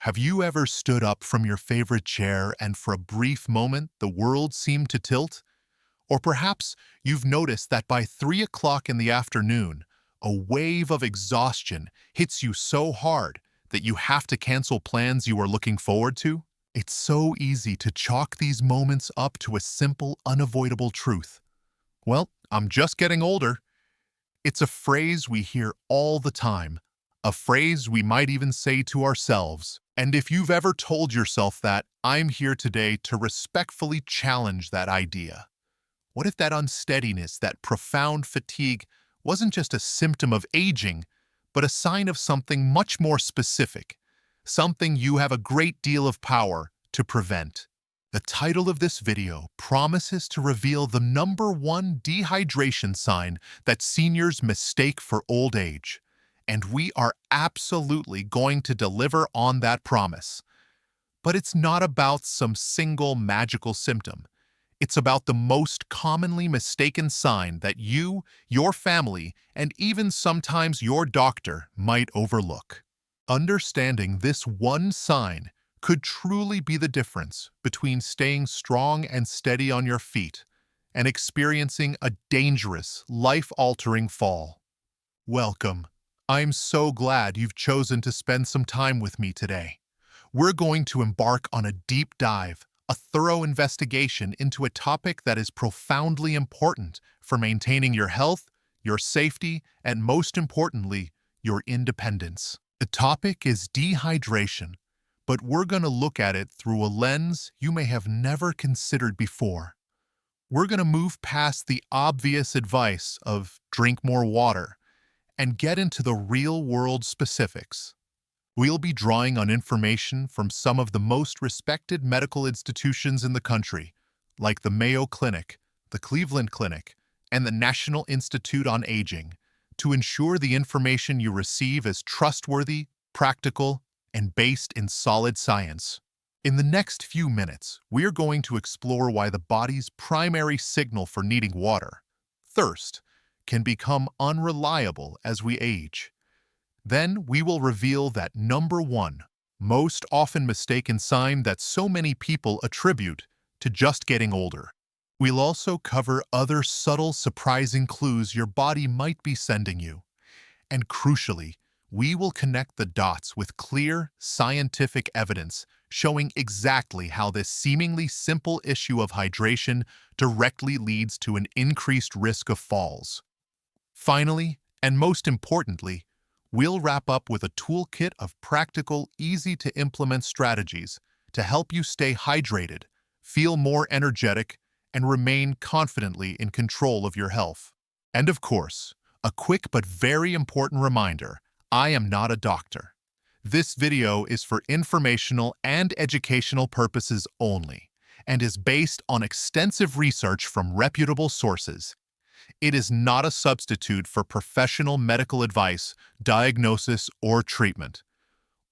Have you ever stood up from your favorite chair and for a brief moment the world seemed to tilt? Or perhaps you've noticed that by 3 o'clock in the afternoon, a wave of exhaustion hits you so hard that you have to cancel plans you are looking forward to? It's so easy to chalk these moments up to a simple, unavoidable truth. Well, I'm just getting older. It's a phrase we hear all the time, a phrase we might even say to ourselves. And if you've ever told yourself that, I'm here today to respectfully challenge that idea. What if that unsteadiness, that profound fatigue, wasn't just a symptom of aging, but a sign of something much more specific, something you have a great deal of power to prevent? The title of this video promises to reveal the #1 dehydration sign that seniors mistake for old age, and we are absolutely going to deliver on that promise. But it's not about some single magical symptom. It's about the most commonly mistaken sign that you, your family, and even sometimes your doctor might overlook. Understanding this one sign could truly be the difference between staying strong and steady on your feet and experiencing a dangerous, life-altering fall. Welcome. I'm so glad you've chosen to spend some time with me today. We're going to embark on a deep dive, a thorough investigation into a topic that is profoundly important for maintaining your health, your safety, and most importantly, your independence. The topic is dehydration, but we're going to look at it through a lens you may have never considered before. We're going to move past the obvious advice of drink more water and get into the real-world specifics. We'll be drawing on information from some of the most respected medical institutions in the country, like the Mayo Clinic, the Cleveland Clinic, and the National Institute on Aging, to ensure the information you receive is trustworthy, practical, and based in solid science. In the next few minutes, we're going to explore why the body's primary signal for needing water, thirst, can become unreliable as we age. Then we will reveal that #1, most often mistaken sign that so many people attribute to just getting older. We'll also cover other subtle, surprising clues your body might be sending you. And crucially, we will connect the dots with clear, scientific evidence showing exactly how this seemingly simple issue of hydration directly leads to an increased risk of falls. Finally, and most importantly, we'll wrap up with a toolkit of practical, easy-to-implement strategies to help you stay hydrated, feel more energetic, and remain confidently in control of your health. And of course, a quick but very important reminder, I am not a doctor. This video is for informational and educational purposes only, and is based on extensive research from reputable sources. It is not a substitute for professional medical advice, diagnosis, or treatment.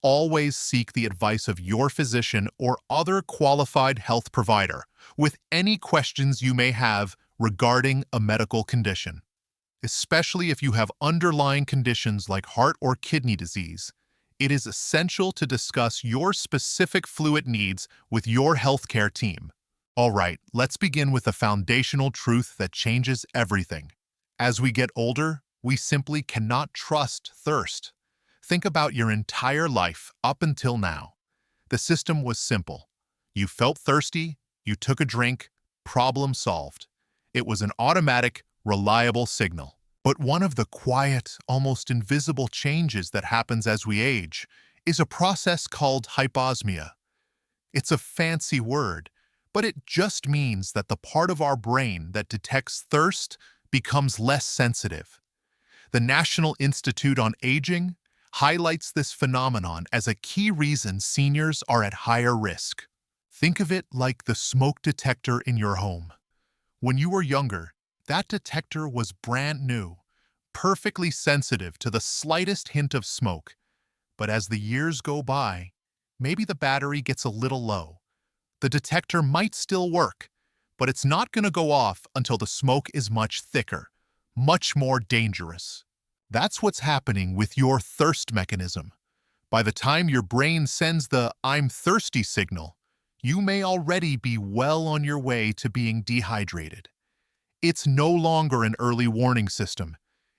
Always seek the advice of your physician or other qualified health provider with any questions you may have regarding a medical condition. Especially if you have underlying conditions like heart or kidney disease, it is essential to discuss your specific fluid needs with your healthcare team. All right, let's begin with a foundational truth that changes everything. As we get older, we simply cannot trust thirst. Think about your entire life up until now. The system was simple. You felt thirsty, you took a drink, problem solved. It was an automatic, reliable signal. But one of the quiet, almost invisible changes that happens as we age is a process called hyposmia. It's a fancy word, but it just means that the part of our brain that detects thirst becomes less sensitive. The National Institute on Aging highlights this phenomenon as a key reason seniors are at higher risk. Think of it like the smoke detector in your home. When you were younger, that detector was brand new, perfectly sensitive to the slightest hint of smoke. But as the years go by, maybe the battery gets a little low. The detector might still work, but it's not going to go off until the smoke is much thicker, much more dangerous. That's what's happening with your thirst mechanism. By the time your brain sends the "I'm thirsty" signal, you may already be well on your way to being dehydrated. It's no longer an early warning system.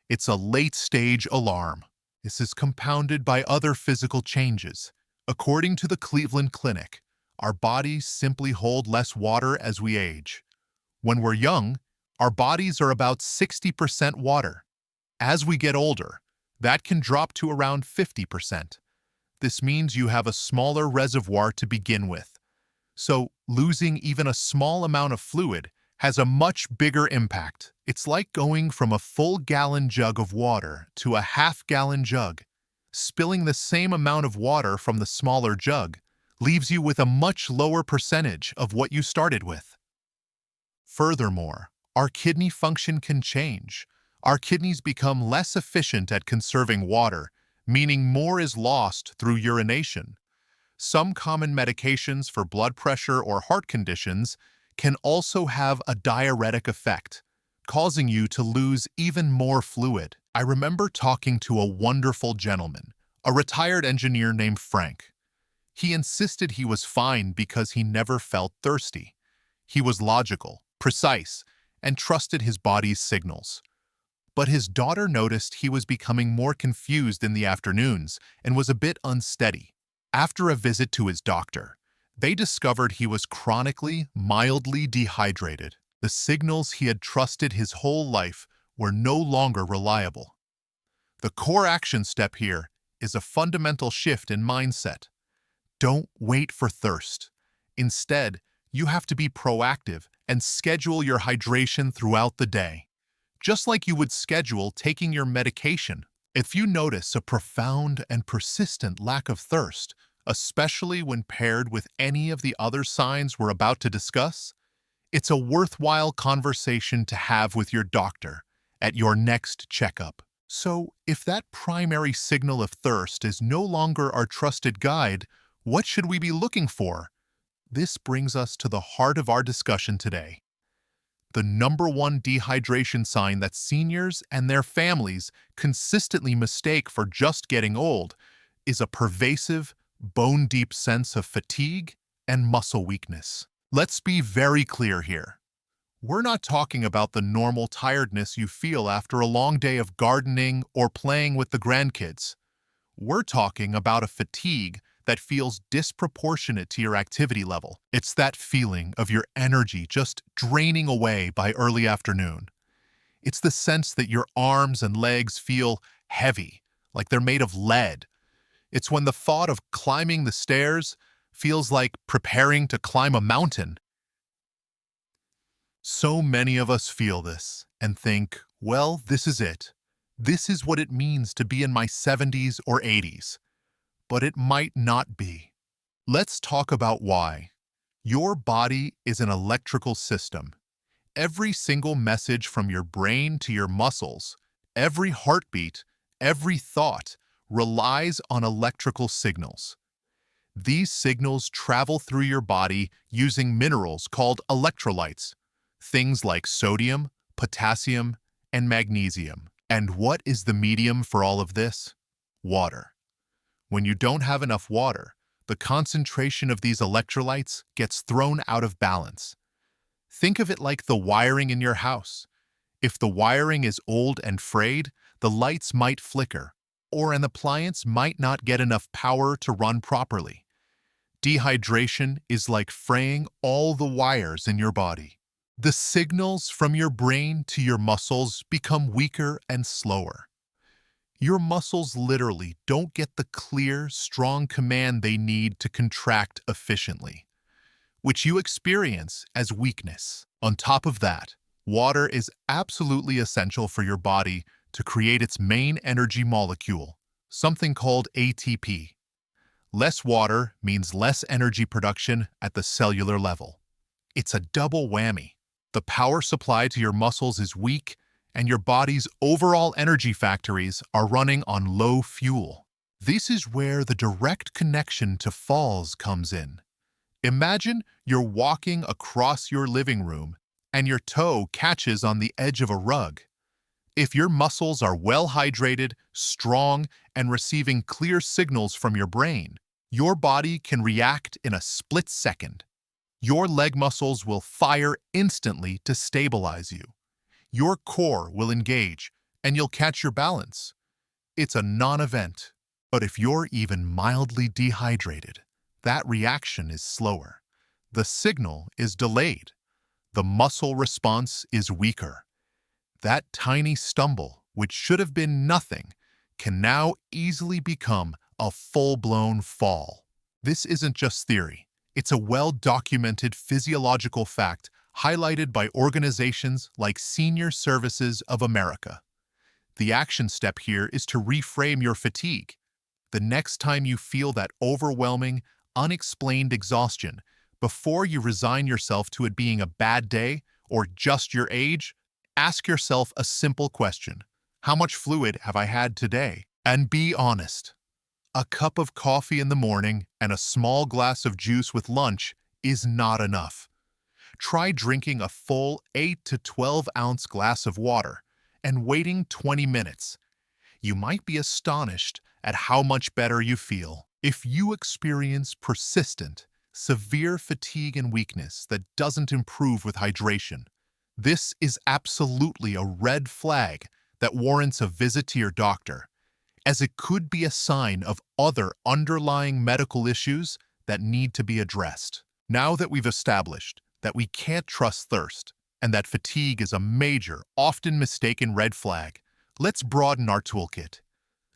It's a late-stage alarm. This is compounded by other physical changes. According to the Cleveland Clinic, our bodies simply hold less water as we age. When we're young, our bodies are about 60% water. As we get older, that can drop to around 50%. This means you have a smaller reservoir to begin with. So, losing even a small amount of fluid has a much bigger impact. It's like going from a full-gallon jug of water to a half-gallon jug. Spilling the same amount of water from the smaller jug leaves you with a much lower percentage of what you started with. Furthermore, our kidney function can change. Our kidneys become less efficient at conserving water, meaning more is lost through urination. Some common medications for blood pressure or heart conditions can also have a diuretic effect, causing you to lose even more fluid. I remember talking to a wonderful gentleman, a retired engineer named Frank. He insisted he was fine because he never felt thirsty. He was logical, precise, and trusted his body's signals. But his daughter noticed he was becoming more confused in the afternoons and was a bit unsteady. After a visit to his doctor, they discovered he was chronically, mildly dehydrated. The signals he had trusted his whole life were no longer reliable. The core action step here is a fundamental shift in mindset. Don't wait for thirst. Instead, you have to be proactive and schedule your hydration throughout the day, just like you would schedule taking your medication. If you notice a profound and persistent lack of thirst, especially when paired with any of the other signs we're about to discuss, it's a worthwhile conversation to have with your doctor at your next checkup. So, if that primary signal of thirst is no longer our trusted guide, what should we be looking for? This brings us to the heart of our discussion today. The number one dehydration sign that seniors and their families consistently mistake for just getting old is a pervasive, bone-deep sense of fatigue and muscle weakness. Let's be very clear here. We're not talking about the normal tiredness you feel after a long day of gardening or playing with the grandkids. We're talking about a fatigue that feels disproportionate to your activity level. It's that feeling of your energy just draining away by early afternoon. It's the sense that your arms and legs feel heavy, like they're made of lead. It's when the thought of climbing the stairs feels like preparing to climb a mountain. So many of us feel this and think, well, this is it. This is what it means to be in my 70s or 80s. But it might not be. Let's talk about why. Your body is an electrical system. Every single message from your brain to your muscles, every heartbeat, every thought relies on electrical signals. These signals travel through your body using minerals called electrolytes, things like sodium, potassium, and magnesium. And what is the medium for all of this? Water. When you don't have enough water, the concentration of these electrolytes gets thrown out of balance. Think of it like the wiring in your house. If the wiring is old and frayed, the lights might flicker, or an appliance might not get enough power to run properly. Dehydration is like fraying all the wires in your body. The signals from your brain to your muscles become weaker and slower. Your muscles literally don't get the clear, strong command they need to contract efficiently, which you experience as weakness. On top of that, water is absolutely essential for your body to create its main energy molecule, something called ATP. Less water means less energy production at the cellular level. It's a double whammy. The power supply to your muscles is weak, and your body's overall energy factories are running on low fuel. This is where the direct connection to falls comes in. Imagine you're walking across your living room and your toe catches on the edge of a rug. If your muscles are well hydrated, strong, and receiving clear signals from your brain, your body can react in a split second. Your leg muscles will fire instantly to stabilize you. Your core will engage, and you'll catch your balance. It's a non-event. But if you're even mildly dehydrated, that reaction is slower. The signal is delayed. The muscle response is weaker. That tiny stumble, which should have been nothing, can now easily become a full-blown fall. This isn't just theory. It's a well-documented physiological fact highlighted by organizations like Senior Services of America. The action step here is to reframe your fatigue. The next time you feel that overwhelming, unexplained exhaustion, before you resign yourself to it being a bad day or just your age, ask yourself a simple question. How much fluid have I had today? And be honest. A cup of coffee in the morning and a small glass of juice with lunch is not enough. Try drinking a full 8 to 12 ounce glass of water and waiting 20 minutes. You might be astonished at how much better you feel. If you experience persistent, severe fatigue and weakness that doesn't improve with hydration, this is absolutely a red flag that warrants a visit to your doctor, as it could be a sign of other underlying medical issues that need to be addressed. Now that we've established that we can't trust thirst and that fatigue is a major, often mistaken red flag, let's broaden our toolkit.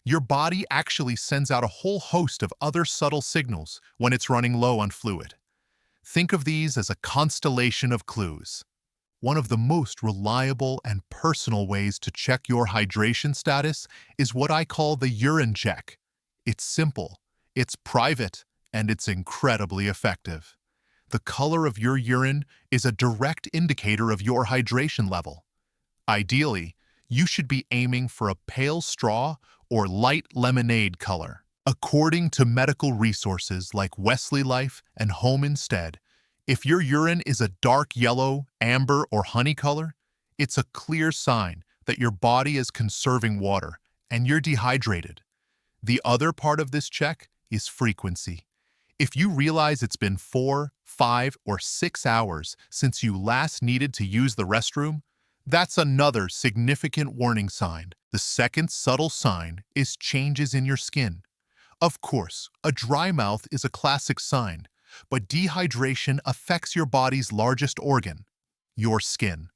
Your body actually sends out a whole host of other subtle signals when it's running low on fluid. Think of these as a constellation of clues. One of the most reliable and personal ways to check your hydration status is what I call the urine check. It's simple, it's private, and it's incredibly effective. The color of your urine is a direct indicator of your hydration level. Ideally, you should be aiming for a pale straw or light lemonade color. According to medical resources like Wesley Life and Home Instead, if your urine is a dark yellow, amber, or honey color, it's a clear sign that your body is conserving water and you're dehydrated. The other part of this check is frequency. If you realize it's been 4, 5, or 6 hours since you last needed to use the restroom, that's another significant warning sign. The second subtle sign is changes in your skin. Of course, a dry mouth is a classic sign, but dehydration affects your body's largest organ, your skin.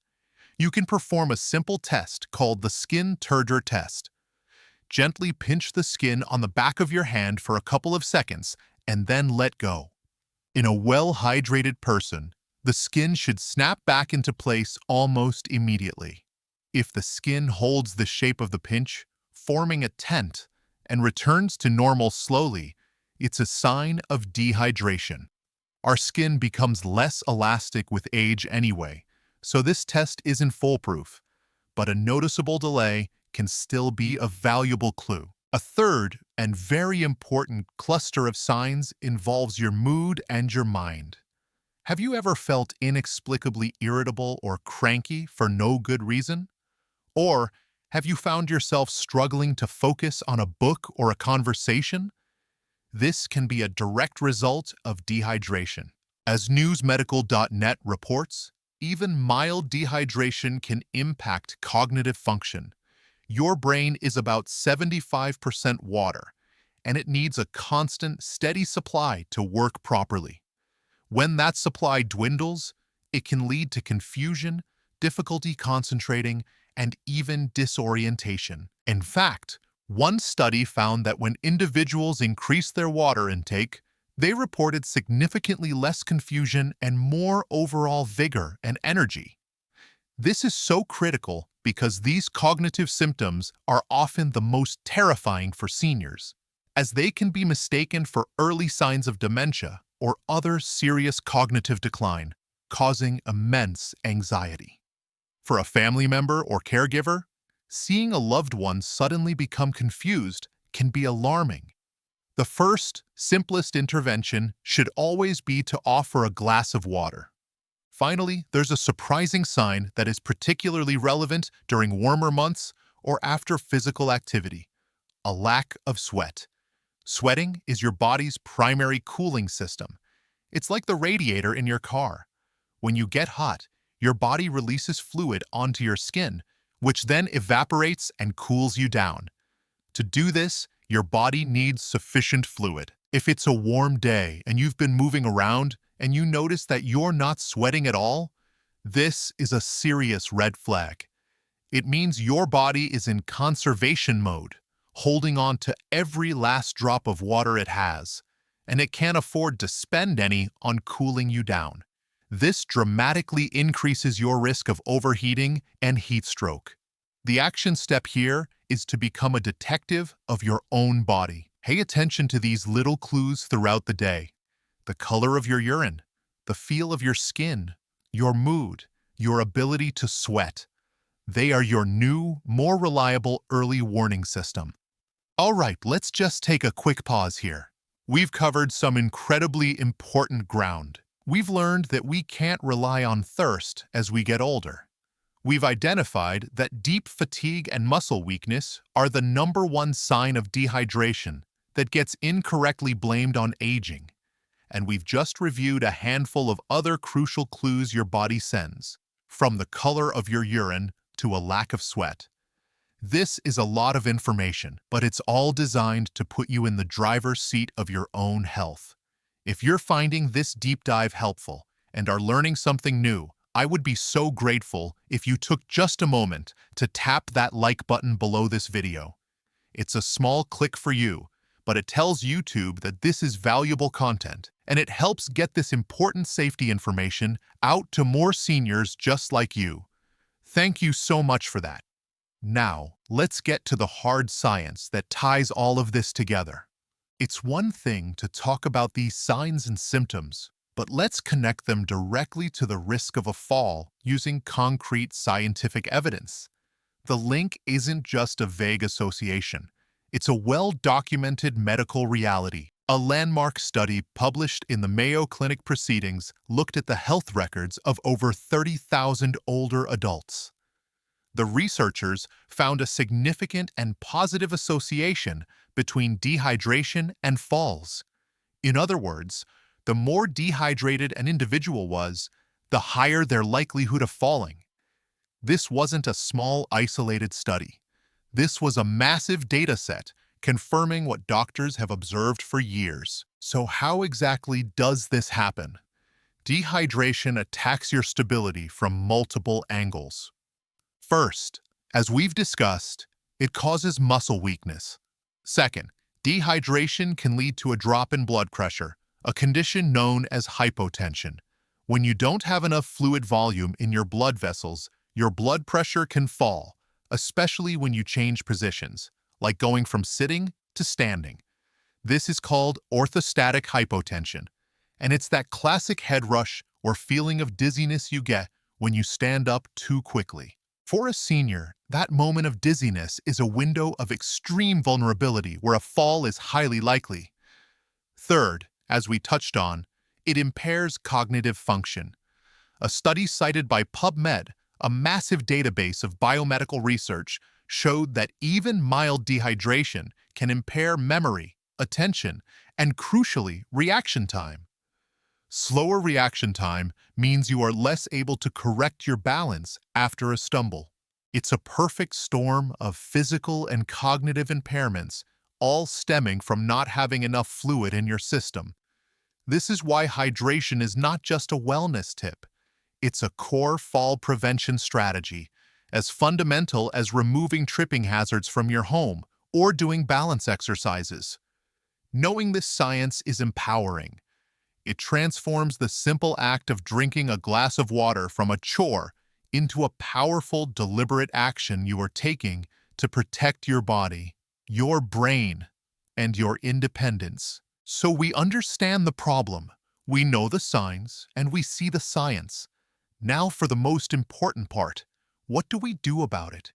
You can perform a simple test called the skin turgor test. Gently pinch the skin on the back of your hand for a couple of seconds and then let go. In a well-hydrated person, the skin should snap back into place almost immediately. If the skin holds the shape of the pinch, forming a tent, and returns to normal slowly, it's a sign of dehydration. Our skin becomes less elastic with age anyway, so this test isn't foolproof, but a noticeable delay can still be a valuable clue. A third and very important cluster of signs involves your mood and your mind. Have you ever felt inexplicably irritable or cranky for no good reason? Or have you found yourself struggling to focus on a book or a conversation? This can be a direct result of dehydration. As newsmedical.net reports, even mild dehydration can impact cognitive function. Your brain is about 75% water, and it needs a constant, steady supply to work properly. When that supply dwindles, it can lead to confusion, difficulty concentrating, and even disorientation. In fact, one study found that when individuals increased their water intake, they reported significantly less confusion and more overall vigor and energy. This is so critical because these cognitive symptoms are often the most terrifying for seniors, as they can be mistaken for early signs of dementia or other serious cognitive decline, causing immense anxiety. For a family member or caregiver, seeing a loved one suddenly become confused can be alarming. The first, simplest intervention should always be to offer a glass of water. Finally, there's a surprising sign that is particularly relevant during warmer months or after physical activity: a lack of sweat. Sweating is your body's primary cooling system. It's like the radiator in your car. When you get hot, your body releases fluid onto your skin, which then evaporates and cools you down. To do this, your body needs sufficient fluid. If it's a warm day and you've been moving around and you notice that you're not sweating at all, this is a serious red flag. It means your body is in conservation mode, holding on to every last drop of water it has, and it can't afford to spend any on cooling you down. This dramatically increases your risk of overheating and heat stroke. The action step here is to become a detective of your own body. Pay attention to these little clues throughout the day: the color of your urine, the feel of your skin, your mood, your ability to sweat. They are your new, more reliable early warning system. All right, let's just take a quick pause here. We've covered some incredibly important ground. We've learned that we can't rely on thirst as we get older. We've identified that deep fatigue and muscle weakness are the #1 sign of dehydration that gets incorrectly blamed on aging. And we've just reviewed a handful of other crucial clues your body sends, from the color of your urine to a lack of sweat. This is a lot of information, but it's all designed to put you in the driver's seat of your own health. If you're finding this deep dive helpful and are learning something new, I would be so grateful if you took just a moment to tap that like button below this video. It's a small click for you, but it tells YouTube that this is valuable content, and it helps get this important safety information out to more seniors just like you. Thank you so much for that. Now, let's get to the hard science that ties all of this together. It's one thing to talk about these signs and symptoms, but let's connect them directly to the risk of a fall using concrete scientific evidence. The link isn't just a vague association. It's a well-documented medical reality. A landmark study published in the Mayo Clinic proceedings looked at the health records of over 30,000 older adults. The researchers found a significant and positive association between dehydration and falls. In other words, the more dehydrated an individual was, the higher their likelihood of falling. This wasn't a small, isolated study. This was a massive data set confirming what doctors have observed for years. So how exactly does this happen? Dehydration attacks your stability from multiple angles. First, as we've discussed, it causes muscle weakness. Second, dehydration can lead to a drop in blood pressure, a condition known as hypotension. When you don't have enough fluid volume in your blood vessels, your blood pressure can fall, especially when you change positions, like going from sitting to standing. This is called orthostatic hypotension, and it's that classic head rush or feeling of dizziness you get when you stand up too quickly. For a senior, that moment of dizziness is a window of extreme vulnerability where a fall is highly likely. Third, as we touched on, it impairs cognitive function. A study cited by PubMed, a massive database of biomedical research, showed that even mild dehydration can impair memory, attention, and crucially, reaction time. Slower reaction time means you are less able to correct your balance after a stumble. It's a perfect storm of physical and cognitive impairments, all stemming from not having enough fluid in your system. This is why hydration is not just a wellness tip. It's a core fall prevention strategy, as fundamental as removing tripping hazards from your home or doing balance exercises. Knowing this science is empowering. It transforms the simple act of drinking a glass of water from a chore into a powerful, deliberate action you are taking to protect your body, your brain, and your independence. So we understand the problem, we know the signs, and we see the science. Now for the most important part, what do we do about it?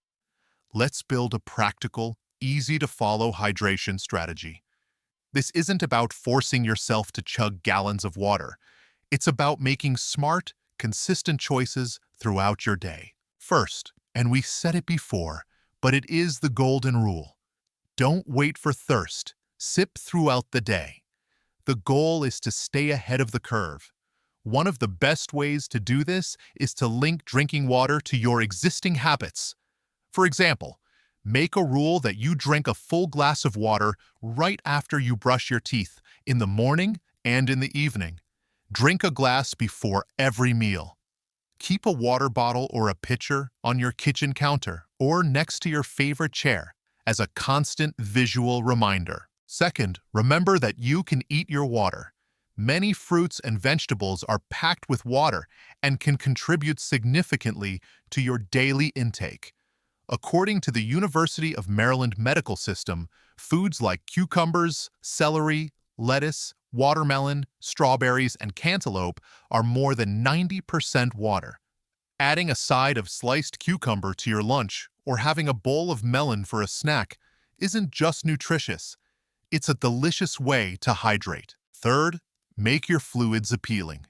Let's build a practical, easy-to-follow hydration strategy. This isn't about forcing yourself to chug gallons of water. It's about making smart, consistent choices throughout your day. First, and we said it before, but it is the golden rule. Don't wait for thirst. Sip throughout the day. The goal is to stay ahead of the curve. One of the best ways to do this is to link drinking water to your existing habits. For example, make a rule that you drink a full glass of water right after you brush your teeth, in the morning and in the evening. Drink a glass before every meal. Keep a water bottle or a pitcher on your kitchen counter or next to your favorite chair as a constant visual reminder. Second, remember that you can eat your water. Many fruits and vegetables are packed with water and can contribute significantly to your daily intake. According to the University of Maryland Medical System, foods like cucumbers, celery, lettuce, watermelon, strawberries, and cantaloupe are more than 90% water. Adding a side of sliced cucumber to your lunch or having a bowl of melon for a snack isn't just nutritious, it's a delicious way to hydrate. Third, make your fluids appealing.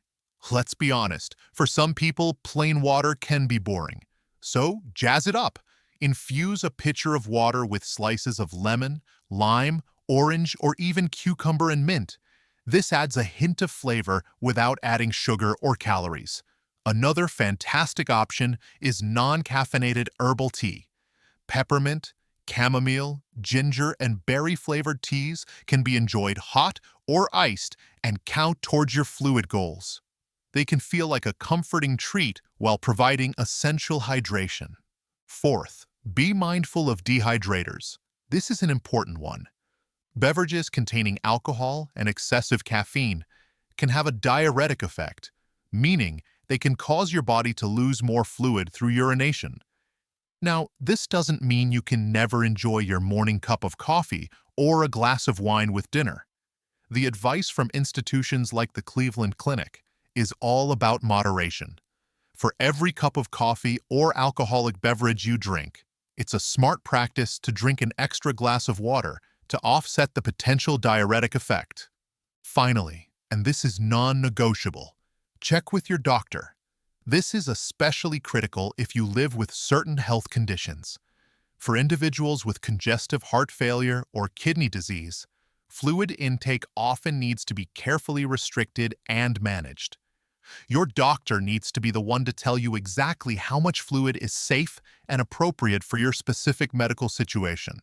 Let's be honest, for some people, plain water can be boring. So, jazz it up. Infuse a pitcher of water with slices of lemon, lime, orange, or even cucumber and mint. This adds a hint of flavor without adding sugar or calories. Another fantastic option is non-caffeinated herbal tea. Peppermint, chamomile, ginger, and berry-flavored teas can be enjoyed hot or iced and count towards your fluid goals. They can feel like a comforting treat while providing essential hydration. Fourth, be mindful of dehydrators. This is an important one. Beverages containing alcohol and excessive caffeine can have a diuretic effect, meaning they can cause your body to lose more fluid through urination. Now, this doesn't mean you can never enjoy your morning cup of coffee or a glass of wine with dinner. The advice from institutions like the Cleveland Clinic is all about moderation. For every cup of coffee or alcoholic beverage you drink, it's a smart practice to drink an extra glass of water to offset the potential diuretic effect. Finally, and this is non-negotiable, check with your doctor. This is especially critical if you live with certain health conditions. For individuals with congestive heart failure or kidney disease, fluid intake often needs to be carefully restricted and managed. Your doctor needs to be the one to tell you exactly how much fluid is safe and appropriate for your specific medical situation.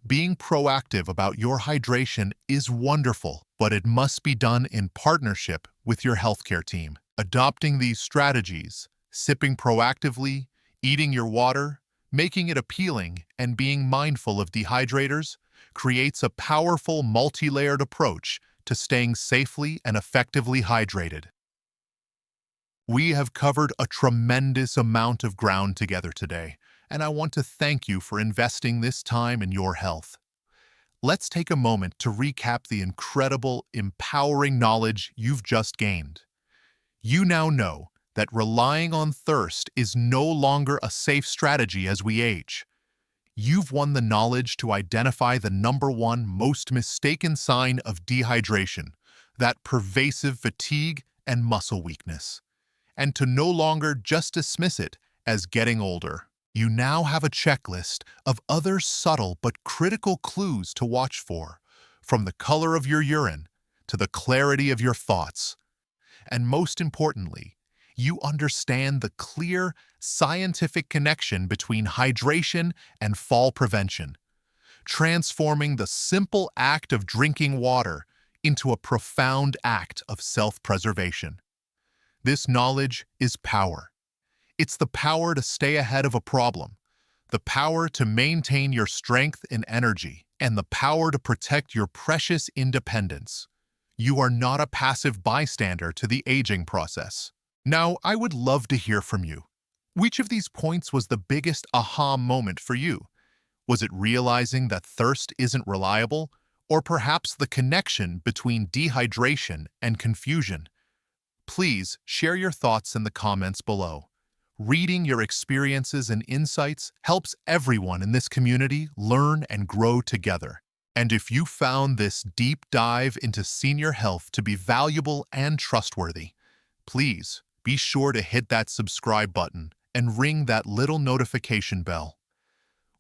Being proactive about your hydration is wonderful, but it must be done in partnership with your healthcare team. Adopting these strategies, sipping proactively, eating your water, making it appealing, and being mindful of dehydrators creates a powerful multi-layered approach to staying safely and effectively hydrated. We have covered a tremendous amount of ground together today, and I want to thank you for investing this time in your health. Let's take a moment to recap the incredible, empowering knowledge you've just gained. You now know that relying on thirst is no longer a safe strategy as we age. You've won the knowledge to identify the number one most mistaken sign of dehydration, that pervasive fatigue and muscle weakness, and to no longer just dismiss it as getting older. You now have a checklist of other subtle but critical clues to watch for, from the color of your urine to the clarity of your thoughts. And most importantly, you understand the clear, scientific connection between hydration and fall prevention, transforming the simple act of drinking water into a profound act of self-preservation. This knowledge is power. It's the power to stay ahead of a problem, the power to maintain your strength and energy, and the power to protect your precious independence. You are not a passive bystander to the aging process. Now, I would love to hear from you. Which of these points was the biggest aha moment for you? Was it realizing that thirst isn't reliable, or perhaps the connection between dehydration and confusion? Please share your thoughts in the comments below. Reading your experiences and insights helps everyone in this community learn and grow together. And if you found this deep dive into senior health to be valuable and trustworthy, please be sure to hit that subscribe button and ring that little notification bell.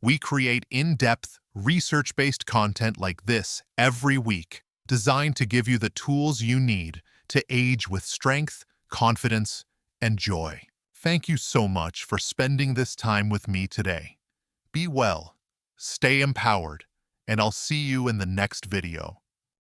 We create in-depth, research-based content like this every week, designed to give you the tools you need to age with strength, confidence, and joy. Thank you so much for spending this time with me today. Be well, stay empowered, and I'll see you in the next video.